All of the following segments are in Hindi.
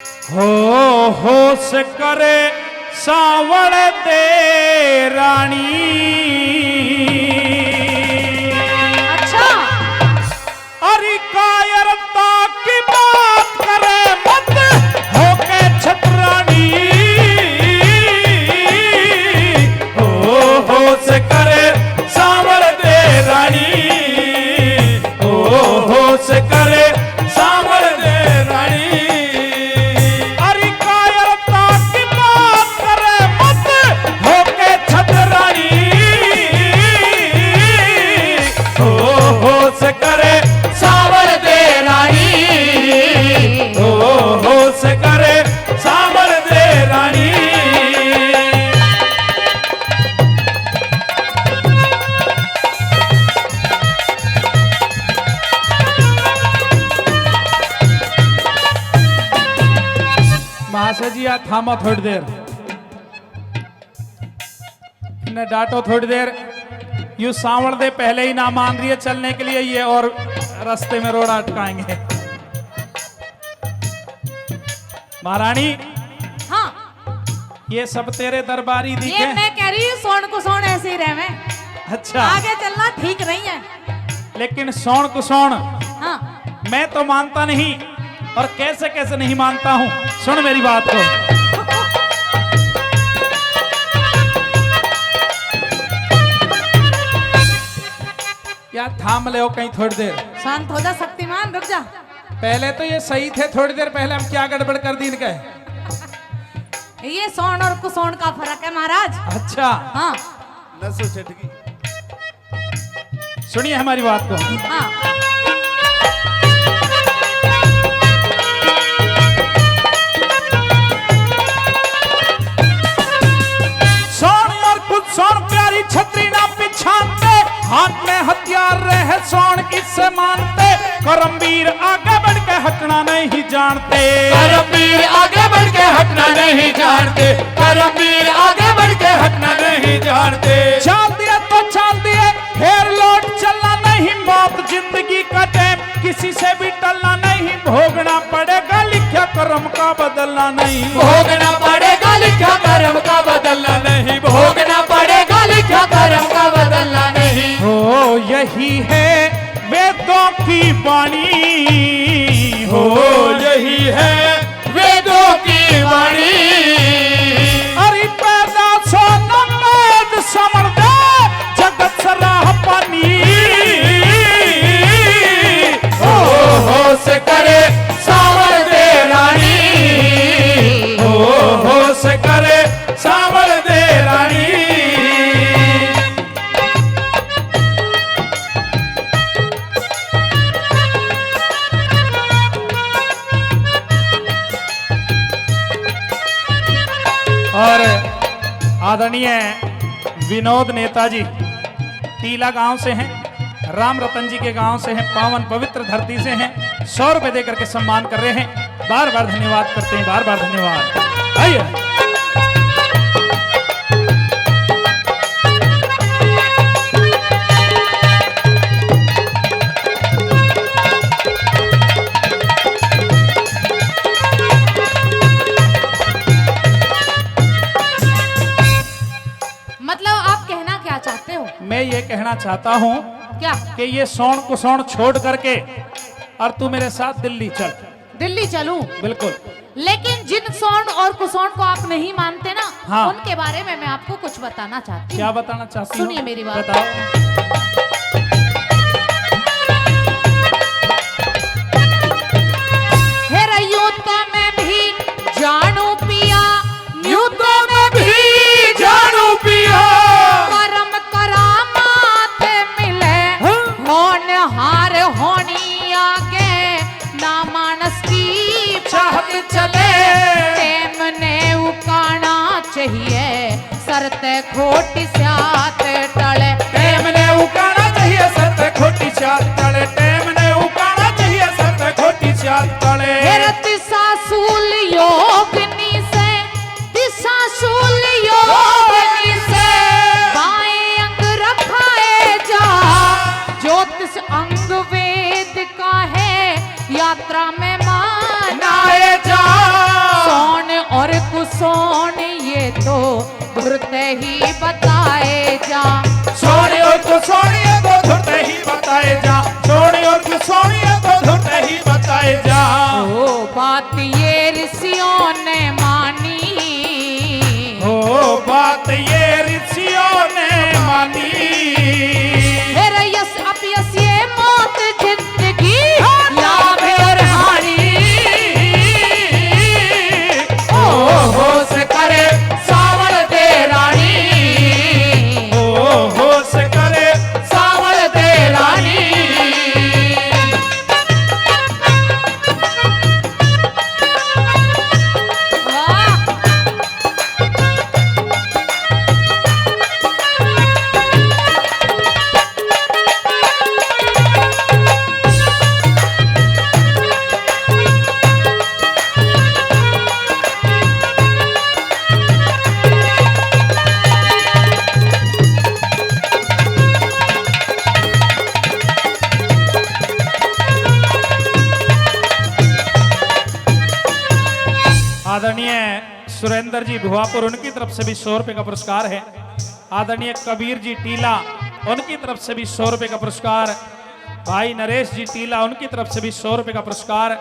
होश करे सावण दे रानी। अच्छा अरे कायरता की बात करे मत होके छतरानी। होश करे सावण दे रानी। होश करे सावण दे रानी। करे सावर दे रानी। होश करे सावर दे रानी। महाशय जी आप थामो थोड़ी देर, इन्हें डांटो थोड़ी देर। यू सावण दे पहले ही ना मान रही है चलने के लिए, ये और रास्ते में रोड अटकाएंगे। महारानी हाँ ये सब तेरे दरबारी दिखे। ये मैं कह रही हूँ सोन को सोन ऐसे ही रहे। अच्छा आगे चलना ठीक नहीं है। लेकिन सोन को सोन हाँ मैं तो मानता नहीं, और कैसे कैसे नहीं मानता हूँ। सुन मेरी बात को। यार थाम ले हो कहीं थोड़ी देर। शांत हो जा शक्तिमान, रुक जा। पहले तो ये सही थे, थोड़ी देर पहले हम क्या गड़बड़ कर दी इनके। ये सोन और कुसोन का फर्क है महाराज। अच्छा हाँ नसो चटकी। सुनिए हमारी बात को। हाँ सोन और कुसोन प्यारी छतरी ना पिछाते, हाथ में हथियार रहे सोन इससे मानते। करमवीर आगे बढ़ के हटना नहीं जानते। करमवीर आगे बढ़ के हटना नहीं जानते। करमवीर आगे बढ़ के हटना नहीं जानते। चाल दिया तो चाल दिए, फिर लौट चलना नहीं। मौत जिंदगी का टैम, किसी से भी टलना नहीं। भोगना पड़ेगा लिखा कर्म का बदलना नहीं। भोगना पड़ेगा लिखा कर्म का बदलना नहीं। भोगना पड़ेगा लिखा कर्म का बदलना नहीं। हो यही है वेदों की वाणी। हो यही है वेदों की वाणी। अरे पैदा सोना मेद समर दे जगत सराह पानी। होश करे सावर दे रानी। होश करे सावर दे रानी। और आदरणीय विनोद नेताजी टीला गांव से हैं, राम रतन जी के गांव से हैं, पावन पवित्र धरती से हैं। 100 रुपए देकर के सम्मान कर रहे हैं। बार बार धन्यवाद करते हैं, बार बार धन्यवाद। आइए मतलब आप कहना क्या चाहते हो? मैं ये कहना चाहता हूँ क्या? कि ये सोन कुसोन छोड़ करके और तू मेरे साथ दिल्ली चल। दिल्ली चलूं? बिल्कुल। लेकिन जिन सोन और कुसोन को आप नहीं मानते ना, हाँ। उनके बारे में मैं आपको कुछ बताना चाहती हूँ। क्या बताना चाहती हो? सुनिए मेरी बात। बताओ। हेरा युद्ध में भी जानू पिया, युद्ध में भी जानू पिया। करम करामात मिले, होन हार होनी आगे, ना मानस की चाहत चले। टेम ने उकाना चाहिए, सरते खोटी स्यात टले। टेम ने उकाना चाहिए सत्य खोटी चाल तले। टेम ने उकाना चाहिए सत्य खोटी चाल तले। हेरा दिशाशूल योगनी से, दिशाशूल योगनी से, बाएं अंग रखाए जा, ज्योतिष अंग वेद का है, यात्रा में मानाए जा। ही बताए जा। सोनियो तू सोनियो को झूठ ही बताए जा, सोनियो तू सोनियो को झूठ ही बताए जा। ओ बात ये ऋषियों ने मानी, ओ बात ये ऋषियों ने मानी। मेरा यश अपयश ये मौत जिंदगी लाभ और हानि। ओ होश करे सावल दे रानी, ओ होश करे सावल दे रानी। वाह! आदरणीय सुरेंद्र जी भिवापुर, उनकी तरफ से भी 100 रुपए का पुरस्कार है। आदरणीय कबीर जी टीला, उनकी तरफ से भी 100 रुपए का पुरस्कार। भाई नरेश जी टीला, उनकी तरफ से भी 100 रुपए का पुरस्कार।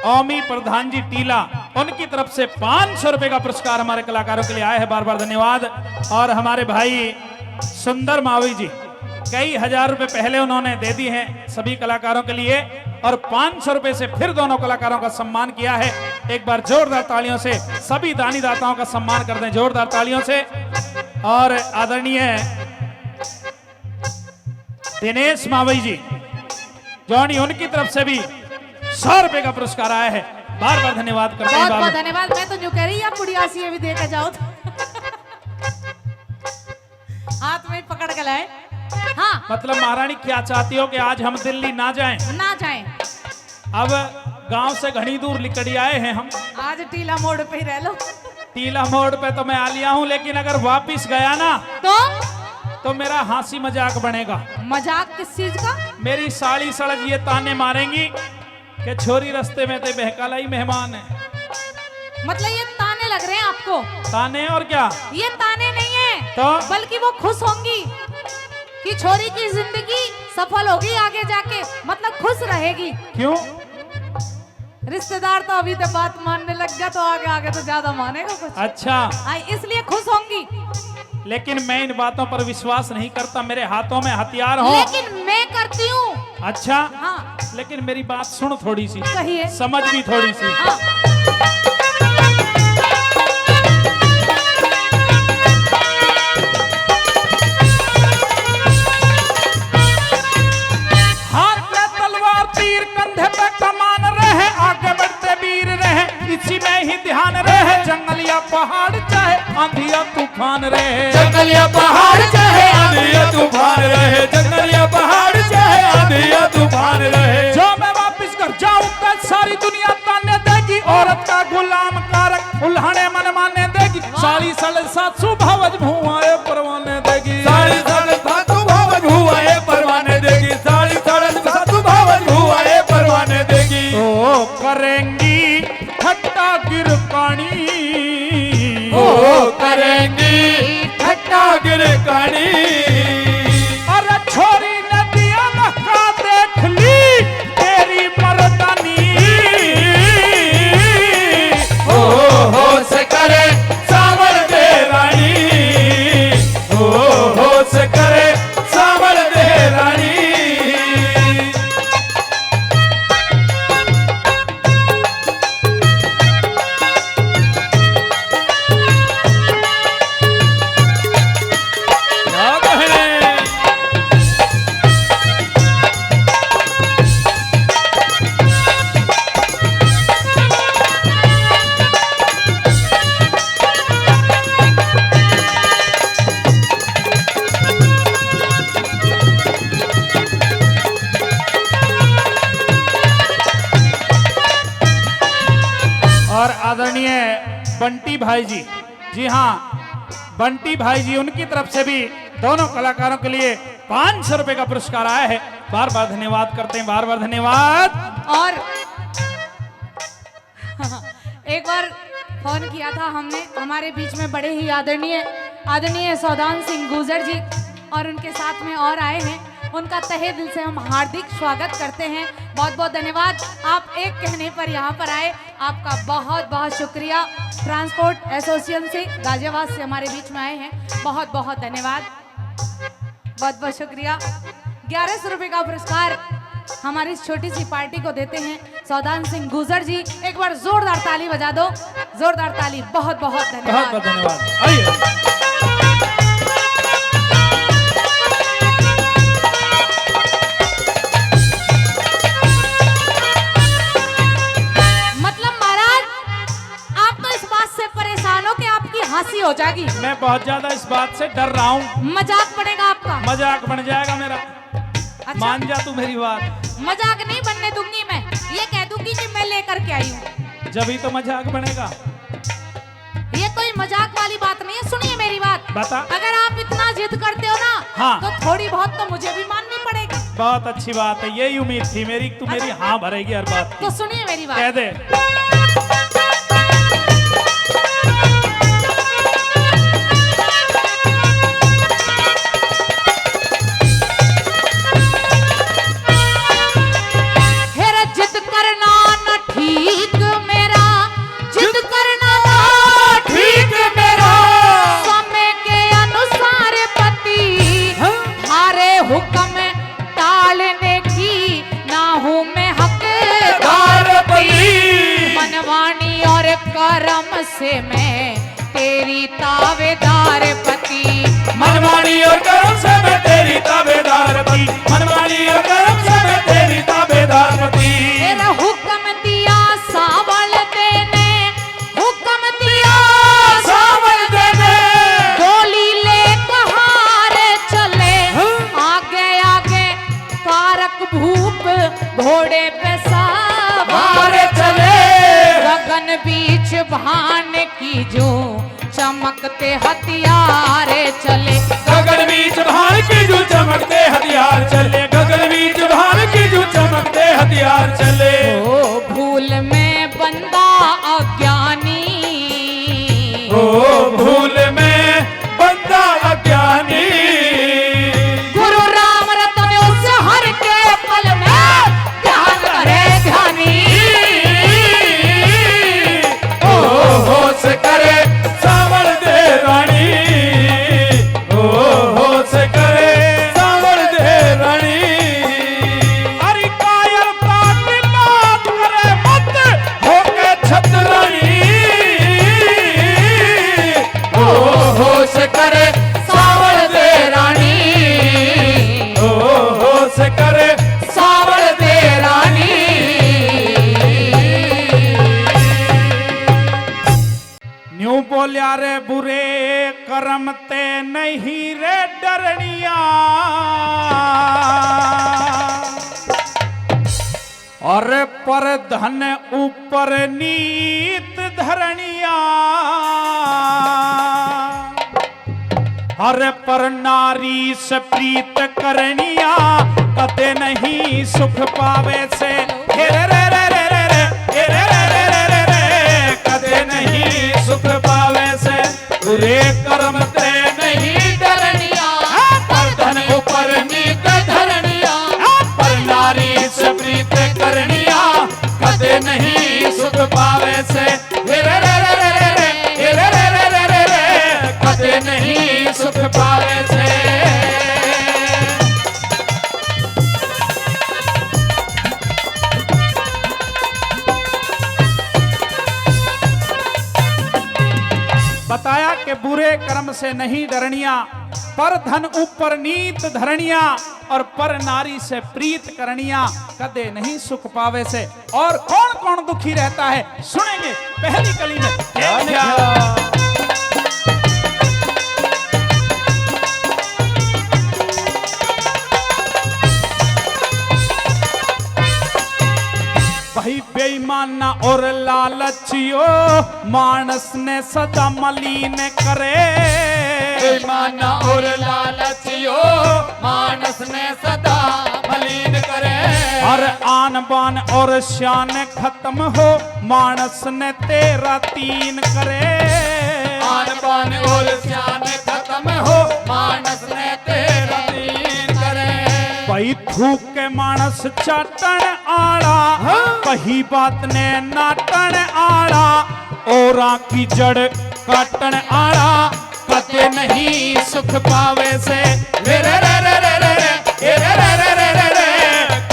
ओमी प्रधान जी टीला, उनकी तरफ से 500 रुपए का पुरस्कार हमारे कलाकारों के लिए आया है, बार बार धन्यवाद। और हमारे भाई सुंदर मावी जी, कई हजार रुपए पहले उन्होंने दे दी हैं सभी कलाकारों के लिए, और 500 रुपए से फिर दोनों कलाकारों का सम्मान किया है। एक बार जोरदार तालियों से सभी दानी दाताओं का सम्मान कर दें, जोरदार तालियों से। और आदरणीय दिनेश मावई जी जॉनी, उनकी तरफ से भी 100 रुपए का पुरस्कार आया है, बार बार धन्यवाद करते हैं। बहुत बहुत धन्यवाद। मैं तो जो कह रही आप बुढ़िया सी भी देकर जाओ तो। हाथ में पकड़ के लाए। हाँ, मतलब महारानी क्या चाहती हो कि आज हम दिल्ली ना जाएं? ना जाएं। अब गांव से घनी दूर लिकड़ी आए हैं हम, आज टीला मोड़ पे ही रह लो। टीला मोड़ पे तो मैं आ लिया हूं, लेकिन अगर वापिस गया ना तो मेरा हंसी मजाक बनेगा। मजाक किस चीज का? मेरी साड़ी सड़ज ये ताने मारेंगी कि छोरी रास्ते में ते बहकाला ही मेहमान है। मतलब ये ताने लग रहे हैं आपको? ताने और क्या? ये ताने नहीं है तो? बल्कि वो खुश होंगी कि छोरी की जिंदगी सफल होगी आगे जाके, मतलब खुश रहेगी। क्यों? रिश्तेदार तो अभी तो बात मानने लग गया, तो आगे आगे तो ज्यादा मानेगा कुछ। अच्छा, इसलिए खुश होंगी। लेकिन मैं इन बातों पर विश्वास नहीं करता, मेरे हाथों में हथियार हो। लेकिन मैं करती हूँ। अच्छा, हाँ, लेकिन मेरी बात सुन थोड़ी सी, कहिए। समझ भी थोड़ी सी। हाँ। हाथ में तलवार तीर कंधे पे कमान रहे, आगे बढ़ते वीर रहे, इसी में ही ध्यान रहे। जंगल या पहाड़ चाहे आंधी या तूफान रहे, जंगल या पहाड़ चाहे आंधी या तूफान रहे, जंगल या पहाड़ चाहे आंधी या तूफान रहे। जो मैं वापिस कर जाऊं कल सारी दुनिया ताने देगी, औरत का गुलाम कारक उल्हाने मन माने देगी। सारी सड़क सात सुभावज भुआए परवाने देगी, सारी सड़क सातु भावन हुआ ये परवाने देगी, सारी सड़क सातु भावन हुआ ये परवाने देगी। ओ करेंगी ठट्टा गिर पानी, ओ करेंगी ठट्टा गिर कानी। अरे छोरी ने दिया लहका देख ली तेरी मर्दानी। ओ होश करे सावल दे रानी, ओ होश करे सावल दे रानी। याद है और आदरणीय बंटी भाई जी, जी हाँ बंटी भाई जी, उनकी तरफ से भी दोनों कलाकारों के लिए 500 रुपए का पुरस्कार आया है, बार बार धन्यवाद करते हैं, बार बार धन्यवाद। और एक बार फोन किया था हमने, हमारे बीच में बड़े ही आदरणीय आदरणीय सौदान सिंह गुर्जर जी और उनके साथ में और आए हैं, उनका तहे दिल से हम हार्दिक स्वागत करते हैं। बहुत बहुत धन्यवाद, आप एक कहने पर यहाँ पर आए, आपका बहुत बहुत शुक्रिया। ट्रांसपोर्ट एसोसिएशन से गाजियाबाद से हमारे बीच में आए हैं, बहुत बहुत धन्यवाद, बहुत बहुत शुक्रिया। 1100 रुपये का पुरस्कार हमारी इस छोटी सी पार्टी को देते हैं सौदान सिंह गुर्जर जी। एक बार जोरदार ताली बजा दो, जोरदार ताली। बहुत बहुत बहुत धन्यवाद। बहुत धन्यवाद। आइए हंसी हो जाएगी। मैं बहुत ज्यादा इस बात से डर रहा हूँ, मजाक बनेगा आपका, मजाक बन जाएगा मेरा। अच्छा? मान जा तू मेरी बात। मजाक नहीं बनने दूंगी मैं, ये कह दूंगी कि मैं लेकर के आई हूँ, जब ही तो मजाक बनेगा। ये कोई मजाक वाली बात नहीं है। सुनिए मेरी बात, बता। अगर आप इतना जिद करते हो ना, हाँ, तो थोड़ी बहुत तो मुझे भी माननी पड़ेगी। बहुत अच्छी बात है, यही उम्मीद थी मेरी, तू मेरी हाँ भरेगी हर बात की। तो सुनिए मेरी बात, कह दे। करम से मैं तेरी तावेदार पति, मनमानी और करम से मैं तेरी ताबेदार पति, मनमानी और करम से मैं तेरी ताबेदार पति। तेरा हुक्म दिया सावल देने, हुक्म दिया सावल देने, डोली ले कहारे चले, आगे आगे कारक भूप घोड़े पे सवार चले, गगन बीच भान की जो चमकते हथियार चले, गगन बीच भान की जो चमकते हथियार चले, गगन बीच भान की जो चमकते हथियार चले। ओ भूल में बंदा अज्ञानी, ओ भूल में बंदा अज्ञानी, गुरु राम रतन उस हर के पल में ध्यान करे ध्यानी, होश करे सावल दे रानी, ओ होश करे सावल दे रानी। अरे कायरता की बात करे मत होके छतरानी, ओ होश करे सावल दे रानी, ओ होश करे सावल दे रानी। न्यू बोलिया रे बुरे कर्म ते नहीं रे डरनिया, और पर धन ऊपर नीत धरनिया, हर पर नारी से प्रीत करनिया, कते नहीं सुख पावे से हे रे रे रे रे रे रे हे रे रे रे रे रे रे, कते नहीं सुख पावे से बुरे कर्म ते नहीं डरनिया, पर धन ऊपर नीत धरनिया, पर नारी से प्रीत करनिया, कदे नहीं सुख पावे से हे रे रे रे रे रे रे, हे रे रे रे रे रे रे, कदे नहीं सुख पावे से। बताया कि बुरे कर्म से नहीं डरनिया, पर धन ऊपर नीत धरनिया, और पर नारी से प्रीत करनिया, कदे नहीं सुख पावे से। और कौन कौन दुखी रहता है सुनेंगे पहली कली में। भाई बेईमाना और लालचियो मानस ने सदा मलिन करे, बेईमाना और लालचियो मानस ने सदा मलिन करे, हर आन बान और शान खत्म हो मानस ने तेरा तीन करे, आन बान और शान खत्म हो मानस ने तेरा दीन करे। भाई थूक के मानस चाटन आड़ा, कही बात ने नाटन आड़ा, औरा की जड़ काटन आड़ा, कते नहीं सुख पावे से रे रे रे रे रे रे रे रे रे रे रे रे रे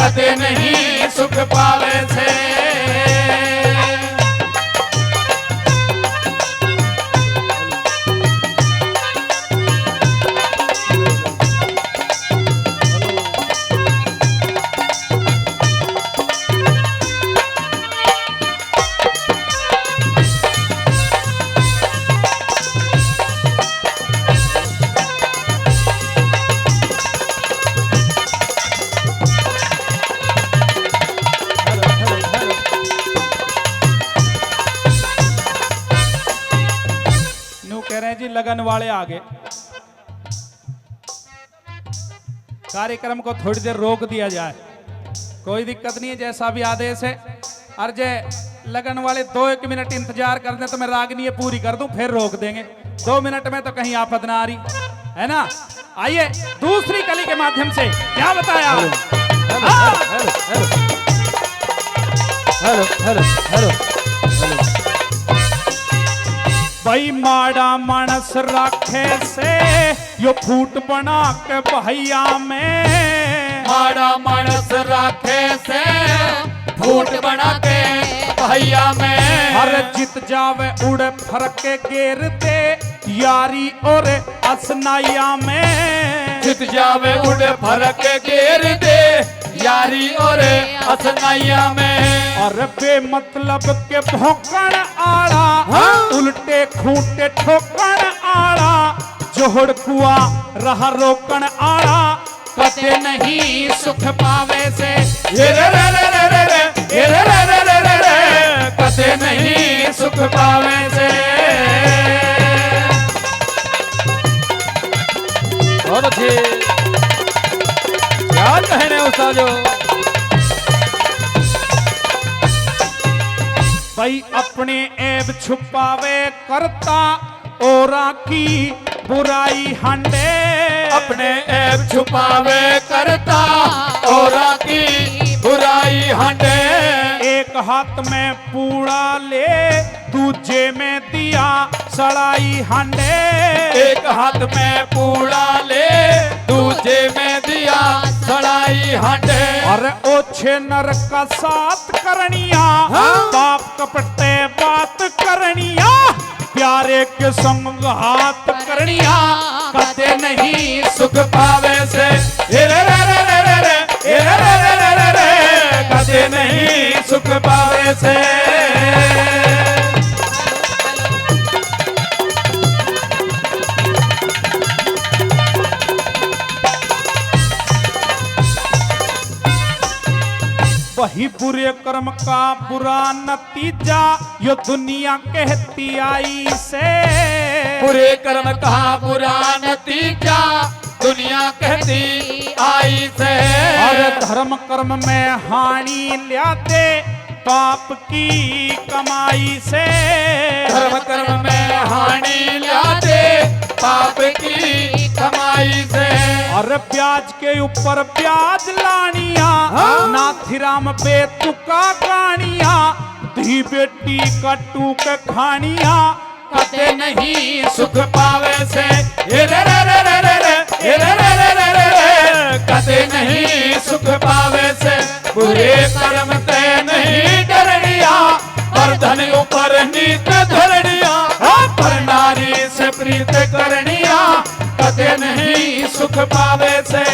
कते नहीं सुख पावे से। कह रहे हैं जी लगन वाले आगे कार्यक्रम को थोड़ी देर रोक दिया जाए, कोई दिक्कत नहीं है, जैसा भी आदेश है। अर्जे लगन वाले 2-1 मिनट इंतजार कर दें तो मैं रागनी पूरी कर दूं, फिर रोक देंगे। 2 मिनट में तो कहीं आफत ना आ रही है ना। आइए दूसरी कली के माध्यम से क्या बताया। हेलो हेलो हेलो भाई माड़ा मानस राखे से यो फूट बना के भैया में, माड़ा मानस राखे से फूट बना के भैया में, हर जित जावे उड़े फरक के गेर दे यारी और असनाइया में, जित जावे उड़े फरक गेर दे यारी और असनाइया में, और बेमतलब के भौंकण आड़ा, उल्टे खूंटे ठोकण आड़ा, जोहड़ कुआ रहा रोकण आड़ा, कते नहीं सुख पावे से ये रे रे रे रे रे रे ये रे रे रे रे रे रे कते नहीं सुख पावे से। बहुत अच्छी क्या कहने उस्तादो। भाई अपने ऐब छुपावे करता औरा की बुराई हंडे, अपने ऐब छुपावे करता औरा की बुराई हंडे, एक हाथ में पूड़ा ले दूजे में दिया सड़ाई हंडे, एक हाथ में पूड़ा ले दूजे में दिया सड़ाई हंडे, और ओछे नर का साथ करनिया, बाप कपटते बात करनिया, प्यारे के संग हाथ करनिया, कते नहीं सुख पावे से ये रे रे रे रे रे रे ये रे रे रे रे रे रे कते नहीं सुख पावे से। वही बुरे कर्म का बुरा नतीजा यो दुनिया कहती आई से, बुरे कर्म का बुरा नतीजा दुनिया कहती आई से, और धर्म कर्म में हानि ल्याते पाप की कमाई से, धर्म कर्म में हानि लाते पाप की कमाई से, और ब्याज के ऊपर ब्याज लानिया, नाथिराम बेतुका गानिया, धी बेटी का टूक खानिया, कते नहीं सुख पावे से ये रे रे रे रे रे रे ये रे रे रे रे रे रे कते नहीं सुख पावे से। बुरे कर्म ते नहीं डरनिया, पर धन ऊपर नीत धरनिया, पर नारी से प्रीत करनिया, कते नहीं सुख पावे से।